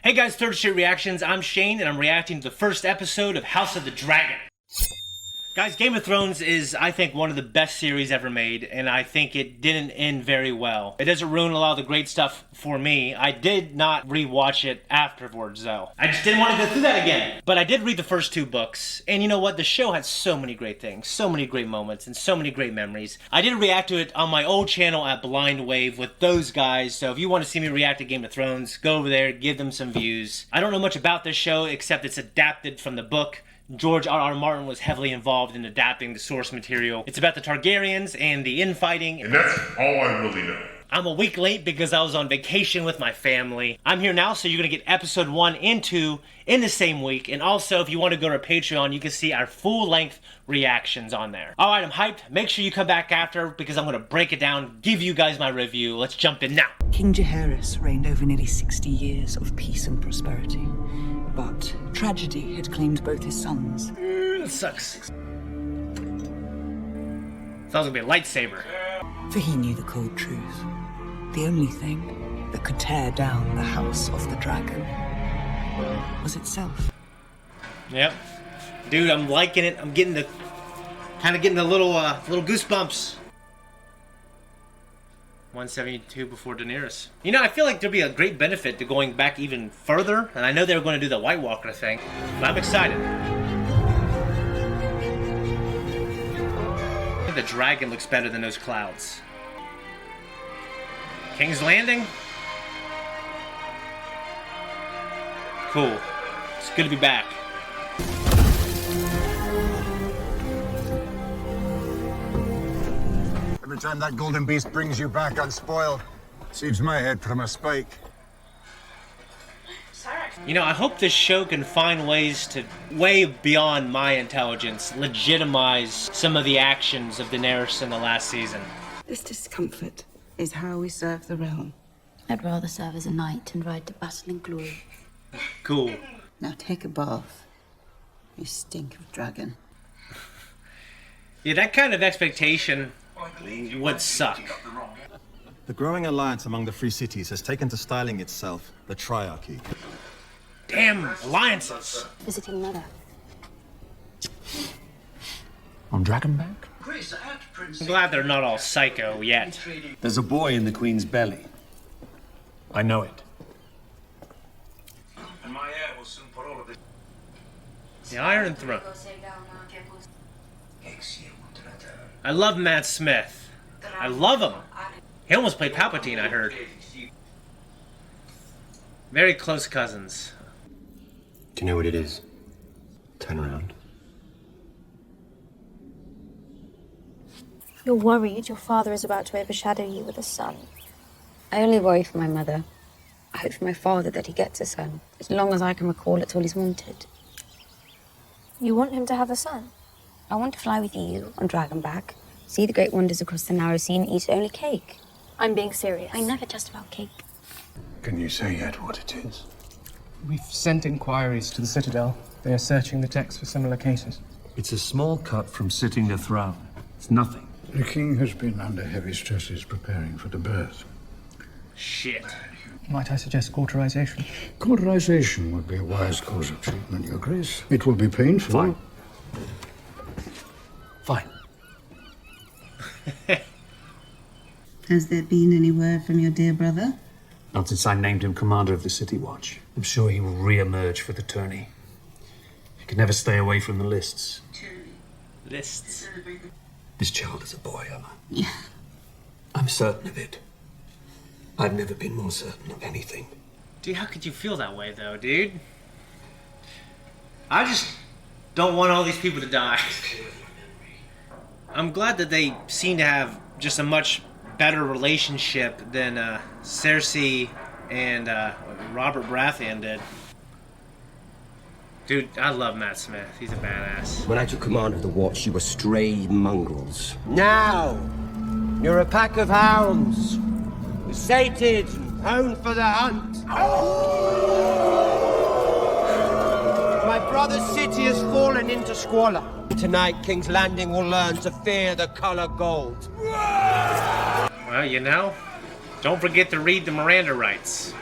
Hey guys, Third Street Reactions, I'm Shane, and I'm reacting to the first episode of House of the Dragon. Guys, Game of Thrones is, I think, one of the best series ever made, and I think it didn't end very well. It doesn't ruin a lot of the great stuff for me. I did not rewatch it afterwards, though. I just didn't want to go through that again. But I did read the first two books, and you know what? The show had so many great things, so many great moments, and so many great memories. I did react to it on my old channel at Blind Wave with those guys, so if you want to see me react to Game of Thrones, go over there, give them some views. I don't know much about this show, except it's adapted from the book. George R.R. Martin was heavily involved in adapting the source material. It's about the Targaryens and the infighting. And that's all I really know. I'm a week late because I was on vacation with my family. I'm here now, so you're going to get episode 1 and 2 in the same week. And also, if you want to go to our Patreon, you can see our full-length reactions on there. Alright, I'm hyped. Make sure you come back after because I'm going to break it down, give you guys my review. Let's jump in now. King Heirs reigned over nearly 60 years of peace and prosperity. But tragedy had claimed both his sons. That sucks. Sounds like a lightsaber. For he knew the cold truth. The only thing that could tear down the House of the Dragon was itself. Yep. Dude, I'm liking it. I'm getting the... kind of getting the little goosebumps. 172 before Daenerys. You know, I feel like there'd be a great benefit to going back even further, and I know they were going to do the White Walker thing, but I'm excited. I think the dragon looks better than those clouds. King's Landing? Cool. It's good to be back. Every time that golden beast brings you back unspoiled, saves my head from a spike. You know, I hope this show can find ways to, way beyond my intelligence, legitimize some of the actions of Daenerys in the last season. This discomfort is how we serve the realm. I'd rather serve as a knight and ride to battle in glory. Cool. Now take a bath. You stink of dragon. Yeah, that kind of expectation would suck. The growing alliance among the free cities has taken to styling itself the Triarchy. Damn alliances. Visiting mother. On Dragonback? I'm glad they're not all psycho yet. There's a boy in the Queen's belly. I know it. And my heir will soon put all of this. The Iron Throne. I love Matt Smith. I love him. He almost played Palpatine, I heard. Very close cousins. Do you know what it is? Turn around. You're worried your father is about to overshadow you with a son. I only worry for my mother. I hope for my father that he gets a son. As long as I can recall, it's all he's wanted. You want him to have a son? I want to fly with you on Dragonback, see the great wonders across the narrow sea and eat only cake. I'm being serious. I never just about cake. Can you say yet what it is? We've sent inquiries to the Citadel. They are searching the text for similar cases. It's a small cut from sitting the throne. It's nothing. The king has been under heavy stresses preparing for the birth. Shit. Might I suggest cauterization? Cauterization would be a wise course of treatment, Your Grace. It will be painful. Fine. Fine. Has there been any word from your dear brother? Not since I named him commander of the City Watch. I'm sure he will re-emerge for the tourney. He can never stay away from the lists. Lists. This child is a boy, Emma. Yeah. I'm certain of it. I've never been more certain of anything. Dude, how could you feel that way, though, dude? I just don't want all these people to die. I'm glad that they seem to have just a much better relationship than Cersei and Robert Baratheon did. Dude, I love Matt Smith. He's a badass. When I took command of the Watch, you were stray mongrels. Now, you're a pack of hounds, sated and honed for the hunt. My brother's city has fallen into squalor. Tonight, King's Landing will learn to fear the color gold. Well, you know, don't forget to read the Miranda rights.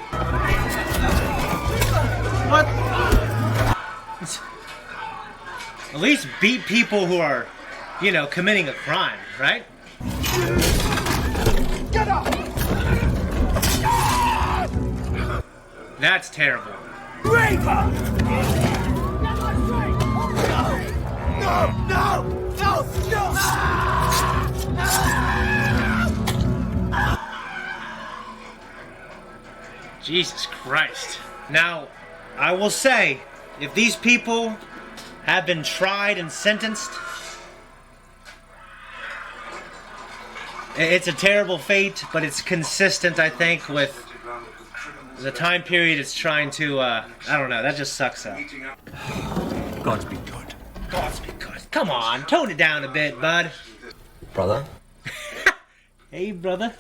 What? At least beat people who are, you know, committing a crime, right? Get up! That's terrible. Raver! No! Jesus Christ. Now, I will say, if these people have been tried and sentenced, it's a terrible fate, but it's consistent, I think, with the time period it's trying to, I don't know, that just sucks up. God's be good. God's be good. Come on, tone it down a bit, bud. Brother? Hey, brother.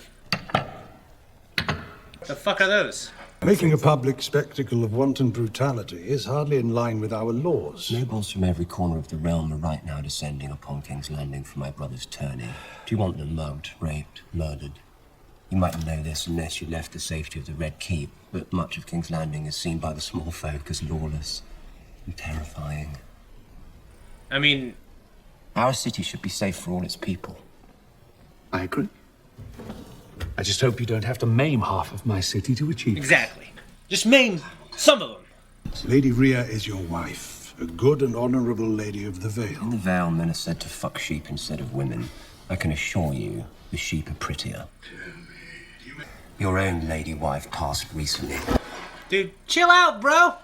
The fuck are those? Making a public spectacle of wanton brutality is hardly in line with our laws. Nobles from every corner of the realm are right now descending upon King's Landing for my brother's tourney. Do you want them mugged, raped, murdered? You mightn't know this unless you left the safety of the Red Keep, but much of King's Landing is seen by the small folk as lawless and terrifying. I mean... Our city should be safe for all its people. I agree. I just hope you don't have to maim half of my city to achieve it. Exactly. Just maim some of them. Lady Rhea is your wife, a good and honorable lady of the Vale. In the Vale, men are said to fuck sheep instead of women. I can assure you, the sheep are prettier. Your own lady wife passed recently. Dude, chill out, bro!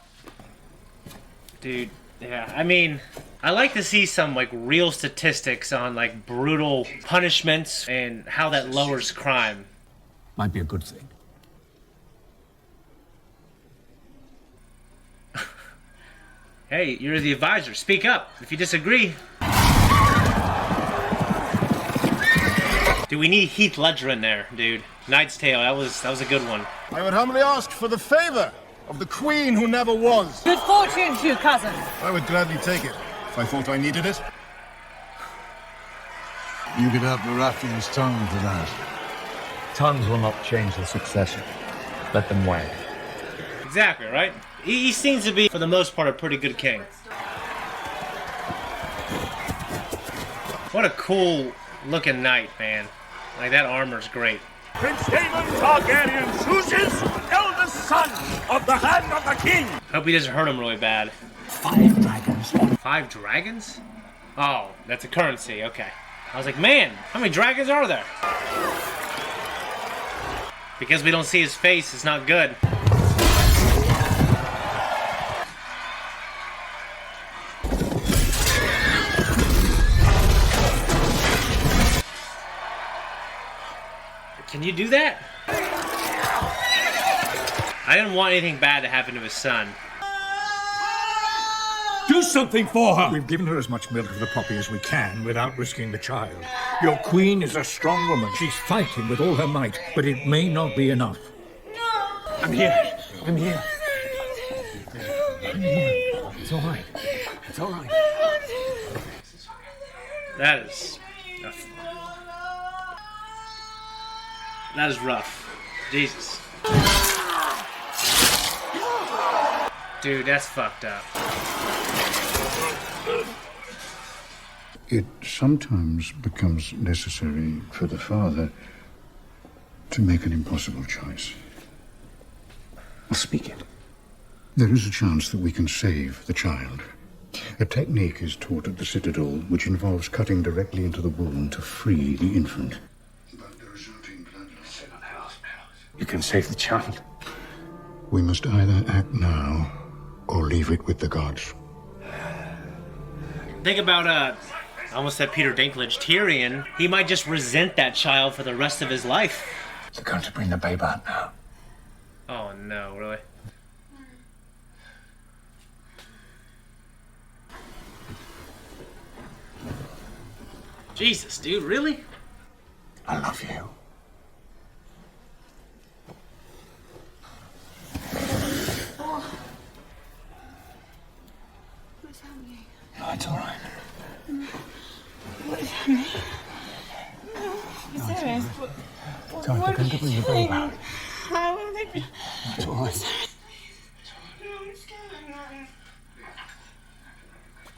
Dude, yeah, I mean, I like to see some, like, real statistics on, like, brutal punishments and how that lowers crime. Might be a good thing. Hey, you're the advisor. Speak up if you disagree. Dude, we need Heath Ledger in there, dude. Knight's Tale, that was a good one. I would humbly ask for the favor of the queen who never was. Good fortune to you, cousin. I would gladly take it if I thought I needed it. You could have Baratheon's tongue for that. Tongues will not change the succession. Let them wag. Exactly, right? He seems to be, for the most part, a pretty good king. What a cool looking knight, man. Like, that armor's great. Prince Daemon Targaryen chooses eldest son of the hand of the king. Hope he doesn't hurt him really bad. 5 dragons. 5 dragons? Oh, that's a currency, okay. I was like, man, how many dragons are there? Because we don't see his face, it's not good. Can you do that? I didn't want anything bad to happen to his son. Do something for her! We've given her as much milk of the poppy as we can without risking the child. Your queen is a strong woman. She's fighting with all her might, but it may not be enough. I'm here. I'm here. It's all right. It's all right. That is rough. Jesus. Dude, that's fucked up. It sometimes becomes necessary for the father to make an impossible choice. Well, speak it. There is a chance that we can save the child. A technique is taught at the Citadel which involves cutting directly into the wound to free the infant. You can save the child. We must either act now or leave it with the gods. Think about, I almost said Peter Dinklage, Tyrion. He might just resent that child for the rest of his life. They're going to bring the babe out now. Oh no, really? Jesus, dude, really? I love you. What's happening? No, it's all right. What's happening? Viserys, It's all right. They're going to bring the babe out. How will they be? It's all right. No, I'm scared.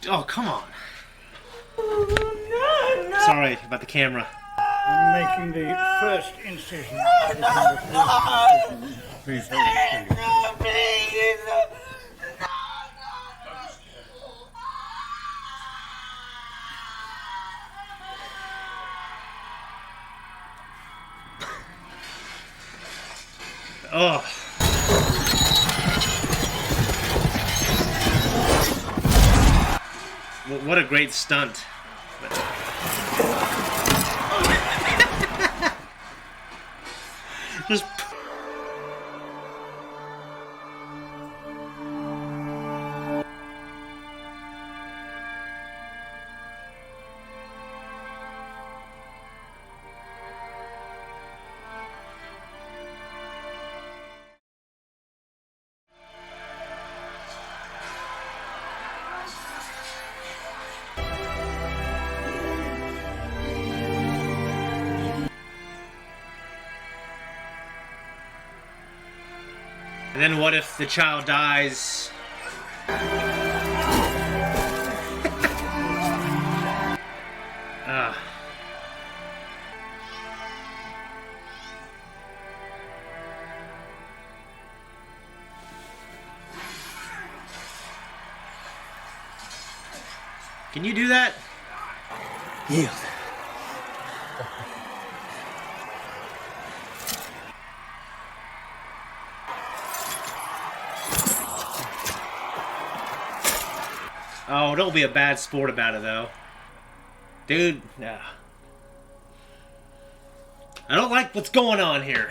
Oh, come on. Sorry about the camera. I'm making the first incision. Please hold it. Oh. What a great stunt. Just And then what if the child dies? Can you do that? Yield. Oh, don't be a bad sport about it, though. Dude, nah. I don't like what's going on here.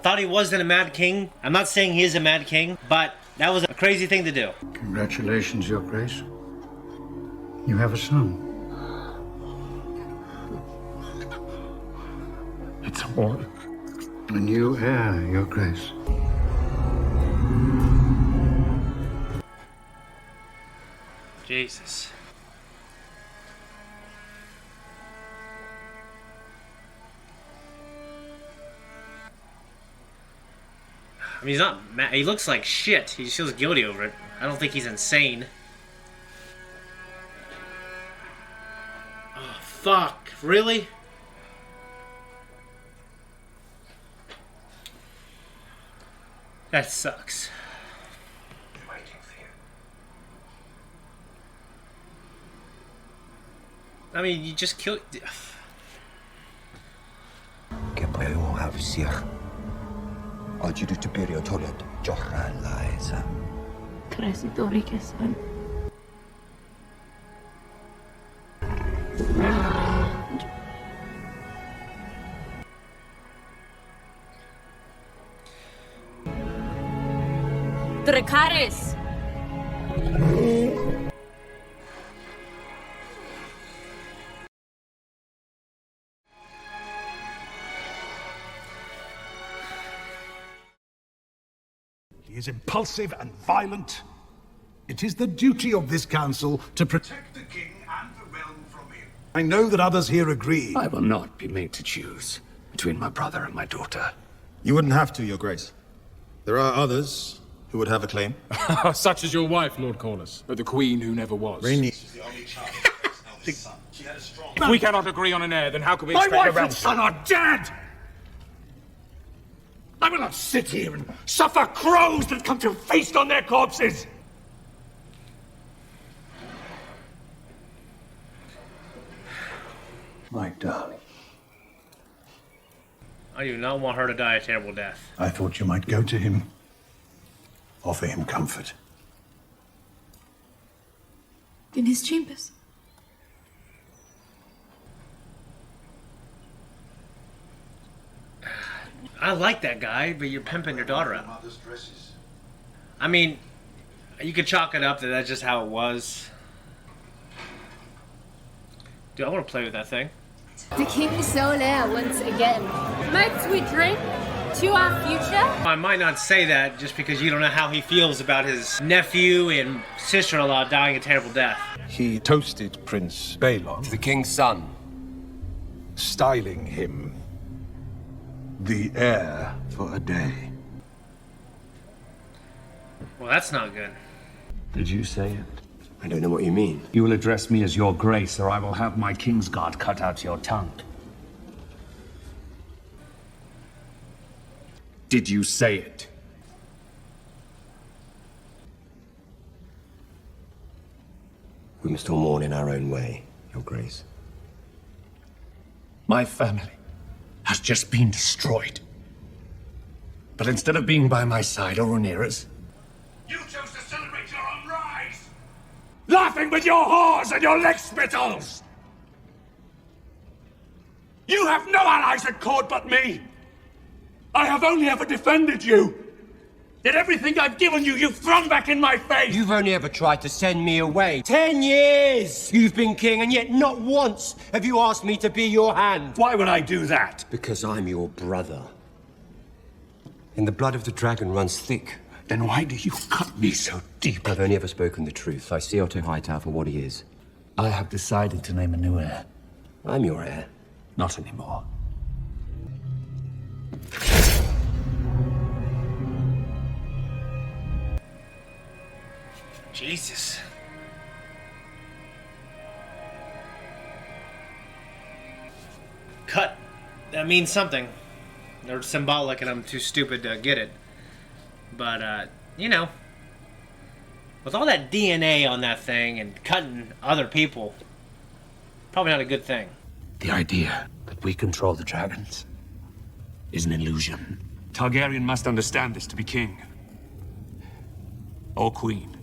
Thought he wasn't a mad king. I'm not saying he is a mad king, but that was a crazy thing to do. Congratulations, Your Grace. You have a son. It's a boy. A new heir, Your Grace. Jesus. I mean, he's not mad. He looks like shit. He just feels guilty over it. I don't think he's insane. Oh, fuck. Really? That sucks. I mean, you just killed. Dracarys! He is impulsive and violent. It is the duty of this council to protect the king and the realm from him. I know that others here agree. I will not be made to choose between my brother and my daughter. You wouldn't have to, Your Grace. There are others who would have a claim. Such as your wife, Lord Corlys, but the queen who never was. Rainy. If we cannot agree on an heir, then how can we My expect wife a realm? and son are dead! I will not sit here and suffer crows that come to feast on their corpses! My darling, I do not want her to die a terrible death. I thought you might go to him, offer him comfort. In his chambers. I like that guy, but you're pimping your daughter out. I mean, you could chalk it up that that's just how it was. Dude, I want to play with that thing. The King Solaire once again. Might we drink to our future? I might not say that just because you don't know how he feels about his nephew and sister-in-law dying a terrible death. He toasted Prince Balon, To the king's son. styling him the heir for a day. Well, that's not good. Did you say it? I don't know what you mean. You will address me as your grace, or I will have my Kingsguard cut out your tongue. Did you say it? We must all mourn in our own way, Your Grace. My family has just been destroyed. But instead of being by my side or Rhaenyra's, You chose to celebrate your own rise! Laughing with your whores and your leg spittles! You have no allies at court but me! I have only ever defended you! Yet everything I've given you, you've thrown back in my face! You've only ever tried to send me away. 10 years you've been king, and yet not once have you asked me to be your hand. Why would I do that? Because I'm your brother. And the blood of the dragon runs thick. Then why do you cut me so deep? I've only ever spoken the truth. I see Otto Hightower for what he is. I have decided to name a new heir. I'm your heir. Not anymore. Jesus. Cut. That means something. They're symbolic and I'm too stupid to get it. But, you know, with all that DNA on that thing and cutting other people, probably not a good thing. The idea that we control the dragons is an illusion. Targaryen must understand this to be king. Or queen.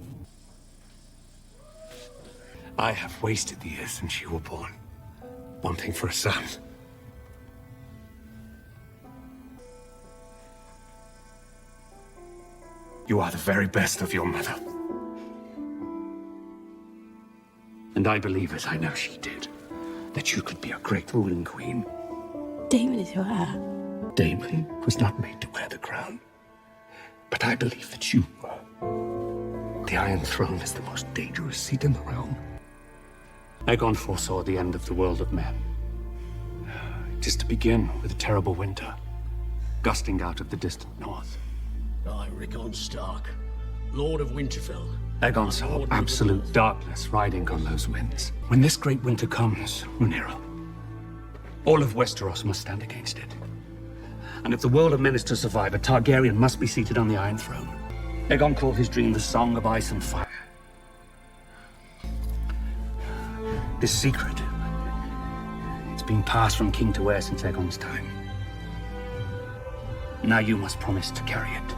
I have wasted the years since you were born, wanting for a son. You are the very best of your mother. And I believe, as I know she did, that you could be a great ruling queen. Daemon is your heir. Daemon was not made to wear the crown. But I believe that you were. The Iron Throne is the most dangerous seat in the realm. Aegon foresaw the end of the world of men. It is to begin with a terrible winter, gusting out of the distant north. I, Rickon Stark, Lord of Winterfell. Aegon saw absolute darkness riding on those winds. When this great winter comes, Rhaenyra, all of Westeros must stand against it. And if the world of men is to survive, a Targaryen must be seated on the Iron Throne. Aegon called his dream the Song of Ice and Fire. This secret, it's been passed from king to heir since Aegon's time. Now you must promise to carry it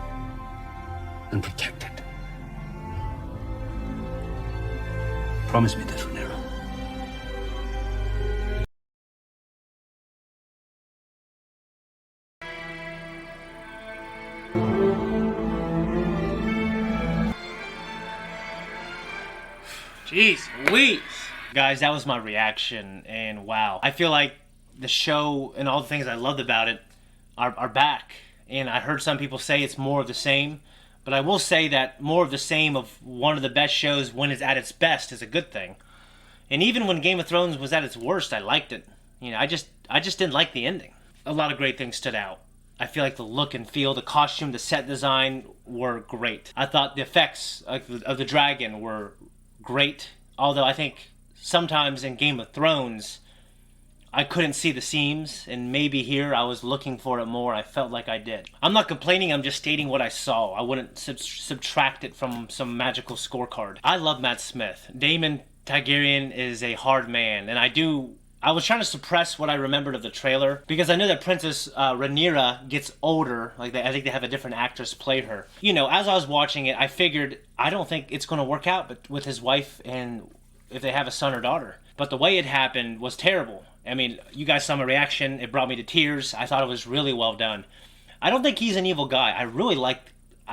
and protect it. Promise me this, Rhaenyra. Jeez Louise. Guys, that was my reaction, and wow. I feel like the show and all the things I loved about it are back. And I heard some people say it's more of the same, but I will say that more of the same of one of the best shows when it's at its best is a good thing. And even when Game of Thrones was at its worst, I liked it. You know, I just didn't like the ending. A lot of great things stood out. I feel like the look and feel, the costume, the set design were great. I thought the effects of the dragon were great, although I think sometimes in Game of Thrones, I couldn't see the seams, and maybe here I was looking for it more. I felt like I did. I'm not complaining, I'm just stating what I saw. I wouldn't subtract it from some magical scorecard. I love Matt Smith. Daemon Targaryen is a hard man, and I was trying to suppress what I remembered of the trailer, because I know that Princess Rhaenyra gets older. I think they have a different actress play her. You know, as I was watching it, I figured, I don't think it's going to work out but with his wife and if they have a son or daughter. But the way it happened was terrible. I mean, you guys saw my reaction. It brought me to tears. I thought it was really well done. I don't think he's an evil guy. I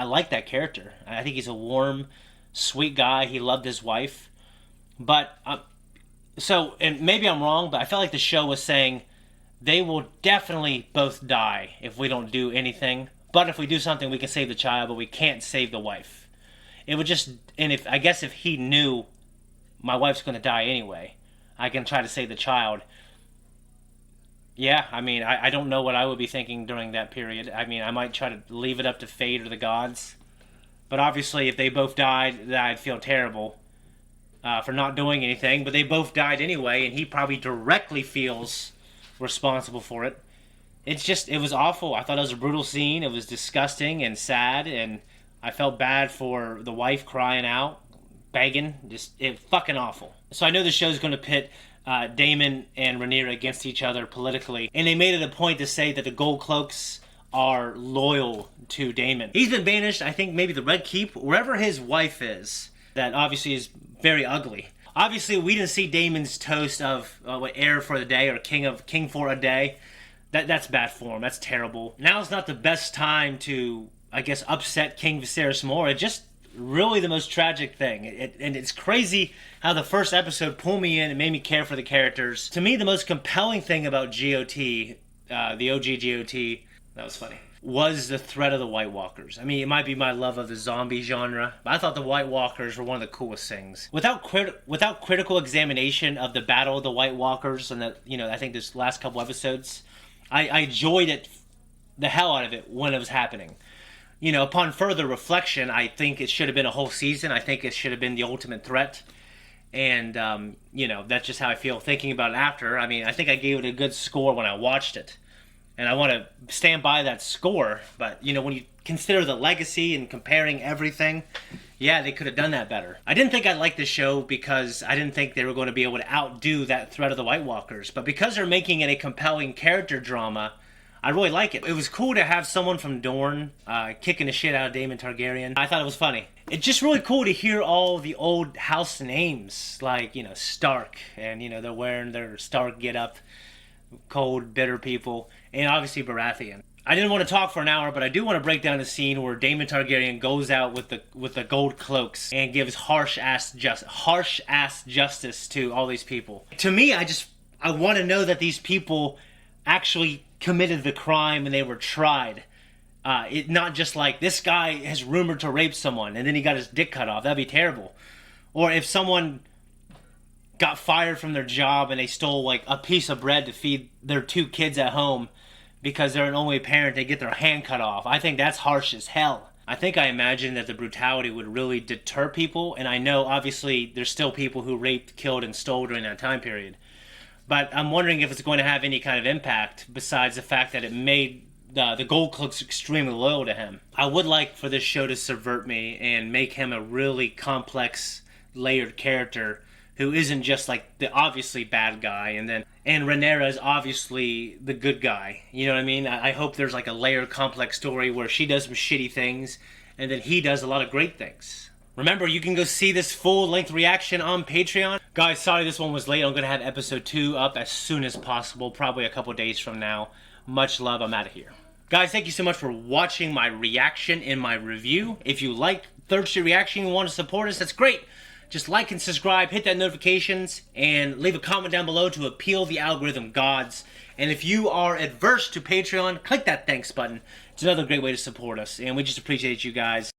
like that character. I think he's a warm, sweet guy. He loved his wife. But, and maybe I'm wrong, but I felt like the show was saying they will definitely both die if we don't do anything. But if we do something, we can save the child, but we can't save the wife. It would just, and if he knew my wife's going to die anyway, I can try to save the child. Yeah, I mean, I don't know what I would be thinking during that period. I mean, I might try to leave it up to fate or the gods. But obviously, if they both died, then I'd feel terrible. for not doing anything, but they both died anyway, and he probably directly feels responsible for it. It was awful. I thought it was a brutal scene. It was disgusting and sad, and I felt bad for the wife crying out, begging. It fucking awful. So I know the show's going to pit Daemon and Rhaenyra against each other politically, and they made it a point to say that the Gold Cloaks are loyal to Daemon. He's been banished, I think maybe the Red Keep, wherever his wife is, that obviously is very ugly. Obviously, we didn't see Daemon's toast of heir for the day or king for a day. That's bad form. That's terrible. Now's not the best time to, I guess, upset King Viserys more. It's just really the most tragic thing. And it's crazy how the first episode pulled me in and made me care for the characters. To me, the most compelling thing about GOT, the OG GOT, that was funny, was the threat of the White Walkers. I mean, it might be my love of the zombie genre, but I thought the White Walkers were one of the coolest things. Without critical examination of the battle of the White Walkers, and I think this last couple episodes, I enjoyed it, the hell out of it, when it was happening. Upon further reflection, I think it should have been a whole season. I think it should have been the ultimate threat. And, that's just how I feel thinking about it after. I mean, I think I gave it a good score when I watched it. And I want to stand by that score. But, when you consider the legacy and comparing everything, yeah, they could have done that better. I didn't think I liked the show because I didn't think they were going to be able to outdo that threat of the White Walkers. But because they're making it a compelling character drama, I really like it. It was cool to have someone from Dorne kicking the shit out of Daemon Targaryen. I thought it was funny. It's just really cool to hear all the old house names, like, Stark. And, they're wearing their Stark get-up. Cold, bitter people. And obviously Baratheon. I didn't want to talk for an hour, but I do want to break down the scene where Daemon Targaryen goes out with the gold cloaks and gives harsh ass justice to all these people. To me, I want to know that these people actually committed the crime and they were tried. Not just like, this guy is rumored to rape someone and then he got his dick cut off. That'd be terrible. Or if someone got fired from their job and they stole like a piece of bread to feed their 2 kids at home because they're an only parent, they get their hand cut off. I think that's harsh as hell. I think I imagine that the brutality would really deter people, and I know obviously there's still people who raped, killed, and stole during that time period. But I'm wondering if it's going to have any kind of impact besides the fact that it made the Gold Cloaks extremely loyal to him. I would like for this show to subvert me and make him a really complex, layered character who isn't just like the obviously bad guy, and Rhaenyra is obviously the good guy. You know what I mean? I hope there's like a layered, complex story where she does some shitty things, and then he does a lot of great things. Remember, you can go see this full-length reaction on Patreon. Guys, sorry this one was late. I'm going to have episode 2 up as soon as possible, probably a couple days from now. Much love. I'm out of here. Guys, thank you so much for watching my reaction and my review. If you like Third Street Reaction and want to support us, that's great. Just like and subscribe, hit that notifications, and leave a comment down below to appeal the algorithm gods. And if you are adverse to Patreon, click that thanks button. It's another great way to support us, and we just appreciate you guys.